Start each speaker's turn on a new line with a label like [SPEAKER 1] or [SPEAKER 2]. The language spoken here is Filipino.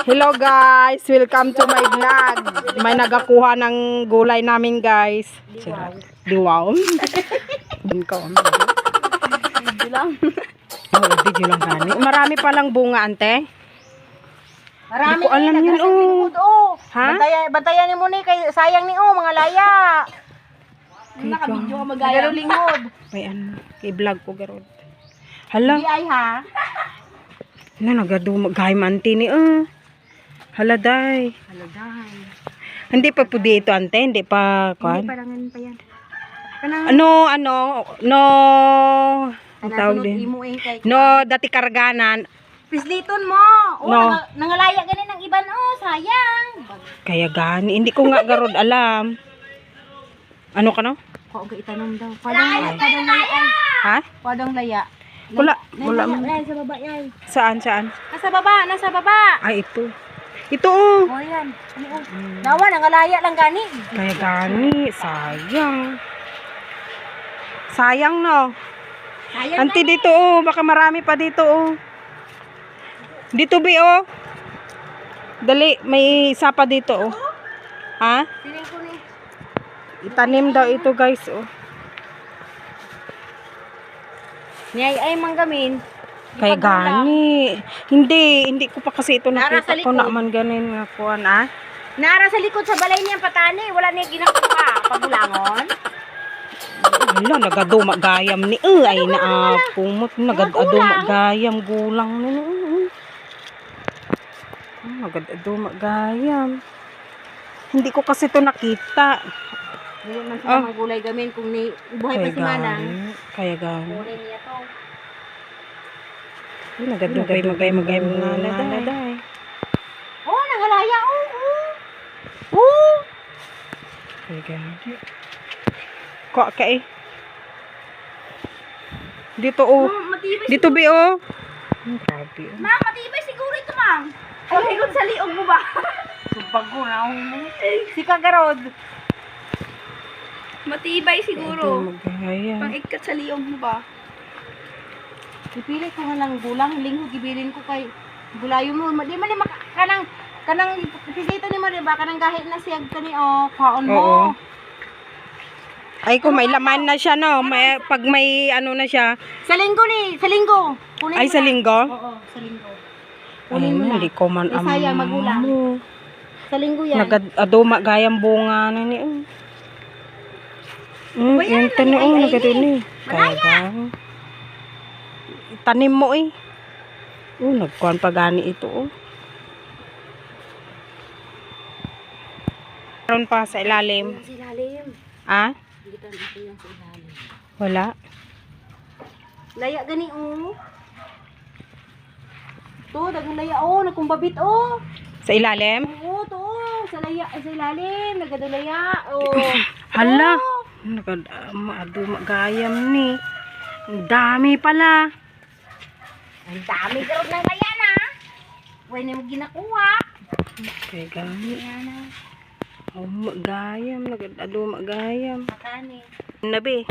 [SPEAKER 1] Hello guys, welcome to my vlog. May nagakuha ng gulay namin guys. Diwaw.
[SPEAKER 2] Video lang.
[SPEAKER 1] Oh, video lang gani. Marami palang bunga ante.
[SPEAKER 2] Marami.
[SPEAKER 1] Di ko alam yun, oh. Ha?
[SPEAKER 2] Bantayan mo ni kay sayang ni mga laya. Naka-video ka magaya lingod.
[SPEAKER 1] May ano, kay vlog ko garod. Hala.
[SPEAKER 2] Di ay ha.
[SPEAKER 1] Na nagadumag gahim ante ni Hala day. Hindi pa po dito ante, hindi pa kan.
[SPEAKER 2] Hindi parangan pa yan.
[SPEAKER 1] No, ang tawag din. No, dati karganan.
[SPEAKER 2] Pisliton mo.
[SPEAKER 1] No.
[SPEAKER 2] Nangalaya ganin ng iban sayang.
[SPEAKER 1] Kaya gani, hindi ko nga garod alam. Ano ka no?
[SPEAKER 2] Ko ga itanom daw. Padang laya.
[SPEAKER 1] Ha?
[SPEAKER 2] Padang laya.
[SPEAKER 1] Wala.
[SPEAKER 2] Sa baba yan.
[SPEAKER 1] Saan?
[SPEAKER 2] Nasa baba.
[SPEAKER 1] Ay, ito. Ito oh.
[SPEAKER 2] Oh, yan. Dawa, nangalaya lang gani.
[SPEAKER 1] Kaya gani, sayang. Sayang no.
[SPEAKER 2] Sayang
[SPEAKER 1] Auntie dito oh, baka marami pa dito oh. Dito bi oh. Dali, may isa pa dito oh. Ha?
[SPEAKER 2] Siling ko ni.
[SPEAKER 1] Itanim daw ito guys oh.
[SPEAKER 2] Niyay ay manggamin.
[SPEAKER 1] Kaya gani. Hindi ko pa kasi ito
[SPEAKER 2] Nara
[SPEAKER 1] nakita
[SPEAKER 2] sa
[SPEAKER 1] ko
[SPEAKER 2] likod.
[SPEAKER 1] naman ganin nga kuhan ah.
[SPEAKER 2] Nara sa likod sa balay niya patani, wala niya ginagawa. Pagulangon.
[SPEAKER 1] Wala, nagaduma gayam ni ay naapumot. Nagaduma gayam gulang ni. Nagaduma gayam. Hindi ko kasi ito nakita.
[SPEAKER 2] Hindi man sila manggulay gamin kung ni buhay pa si Manang.
[SPEAKER 1] Kaya gani.
[SPEAKER 2] Kulay niya to.
[SPEAKER 1] Nagadugay magay mga naladay.
[SPEAKER 2] Oh, nangalaya
[SPEAKER 1] Kaya gani. Ko kay. Dito oh.
[SPEAKER 2] Matibay.
[SPEAKER 1] Dito bi oh. Grabe.
[SPEAKER 2] Ma'am, matibay siguro ito, ma'am. Ay, hilod sa liog mo ba? Bago na ako mo. Si Kagarod. Matibay siguro.
[SPEAKER 1] Magaya.
[SPEAKER 2] Pang-ikat sa liog mo ba? Ipili ko nga lang gulang, linggo gibilin ko kay gulayo mo. Di man ni kanang pisito ni mo di ba kanang gahit na siya kani kaon mo.
[SPEAKER 1] Oo. Ay ko may laman na siya no. May pag may ano na siya.
[SPEAKER 2] Sa linggo. Kunin
[SPEAKER 1] Ay
[SPEAKER 2] mo
[SPEAKER 1] sa
[SPEAKER 2] na.
[SPEAKER 1] linggo.
[SPEAKER 2] Oo, sa linggo.
[SPEAKER 1] Ay,
[SPEAKER 2] Kunin mo na.
[SPEAKER 1] hindi ko man
[SPEAKER 2] Di sayang, magulang. Sa linggo yan.
[SPEAKER 1] Nagaduma gayam bunga na ni. Yung tanoong nagadini. Kaya tanim mo eh. Nagkuhan pa gani ito oh. Meron pa sa ilalim.
[SPEAKER 2] Sa ilalim.
[SPEAKER 1] Ah?
[SPEAKER 2] Dito natin yung sa ilalim.
[SPEAKER 1] Wala.
[SPEAKER 2] Laya gani To, dagang laya nagkumbabit
[SPEAKER 1] Sa ilalim?
[SPEAKER 2] Oo, to. Sa ilalim, nagadulaya.
[SPEAKER 1] Hala. Nagaduma gayam ni. Ang dami pala.
[SPEAKER 2] Ang dami garod ng laya na. Huwag na mo ginakuha.
[SPEAKER 1] Kaya gani. Gayam. Nagaduma gayam.
[SPEAKER 2] Matani.
[SPEAKER 1] Nabi.